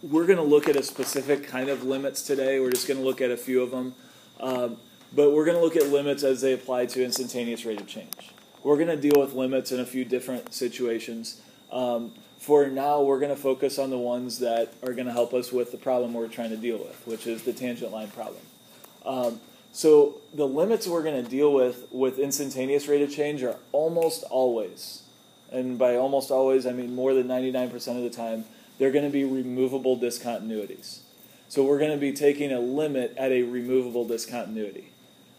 we're going to look at a specific kind of limits today. We're just going to look at a few of them. But we're going to look at limits as they apply to instantaneous rate of change. We're going to deal with limits in a few different situations. For now, we're going to focus on the ones that are going to help us with the problem we're trying to deal with, which is the tangent line problem. So the limits we're going to deal with instantaneous rate of change are almost always, and by almost always I mean more than 99% of the time, they're going to be removable discontinuities. So we're going to be taking a limit at a removable discontinuity.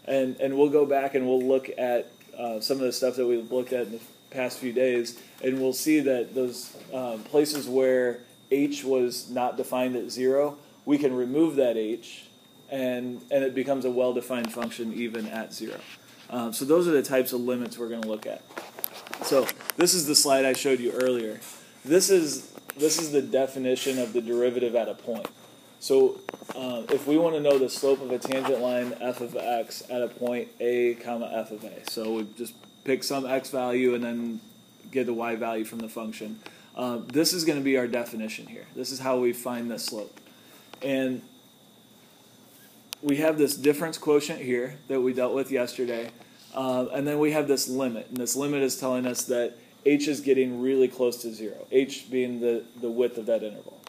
And we'll go back and we'll look at some of the stuff that we've looked at in the past few days, and we'll see that those places where h was not defined at 0, we can remove that h, and it becomes a well-defined function even at 0. So those are the types of limits we're going to look at. So this is the slide I showed you earlier. This is the definition of the derivative at a point. So if we want to know the slope of a tangent line f of x at a point a comma f of a, so we just pick some x value and then get the y value from the function. This is going to be our definition here. This is how we find the slope. And we have this difference quotient here that we dealt with yesterday. And then we have this limit. And this limit is telling us that h is getting really close to 0, h being the width of that interval.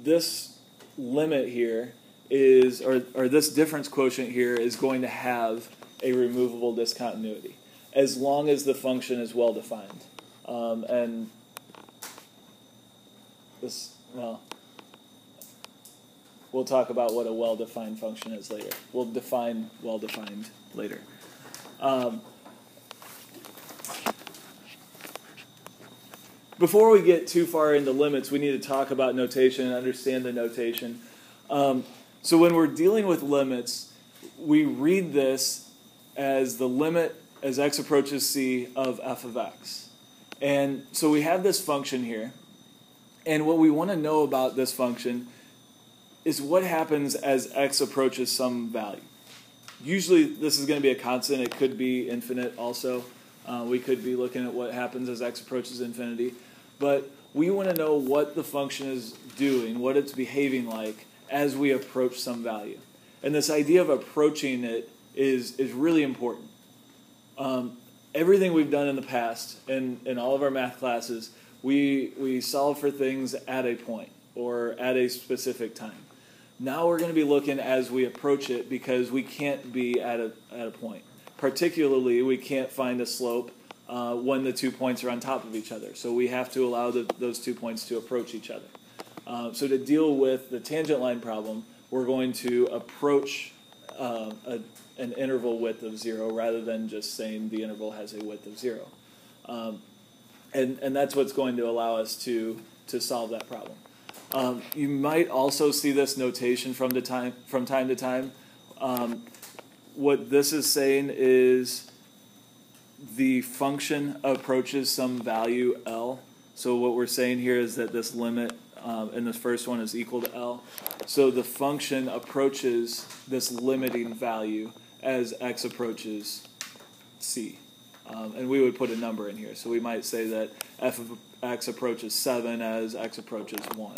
This limit here is, or this difference quotient here is going to have a removable discontinuity as long as the function is well defined. And this, well, we'll talk about what a well-defined function is later. We'll define well-defined later. Before we get too far into limits, we need to talk about notation and understand the notation. So when we're dealing with limits, we read this as the limit as x approaches c of f of x. And so we have this function here. And what we want to know about this function is what happens as x approaches some value. Usually this is going to be a constant. It could be infinite also. We could be looking at what happens as x approaches infinity. But we want to know what the function is doing, what it's behaving like as we approach some value. And this idea of approaching it is really important. Everything we've done in the past, in all of our math classes, we solve for things at a point or at a specific time. Now we're going to be looking as we approach it because we can't be at a point. Particularly, we can't find a slope when the 2 points are on top of each other. So we have to allow those 2 points to approach each other. So to deal with the tangent line problem, we're going to approach an interval width of 0 rather than just saying the interval has a width of 0. And that's what's going to allow us to solve that problem. You might also see this notation from time to time. What this is saying is the function approaches some value L. So what we're saying here is that this limit in this first one is equal to L. So the function approaches this limiting value as x approaches c. And we would put a number in here. So we might say that f of x approaches 7 as x approaches 1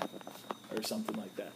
or something like that.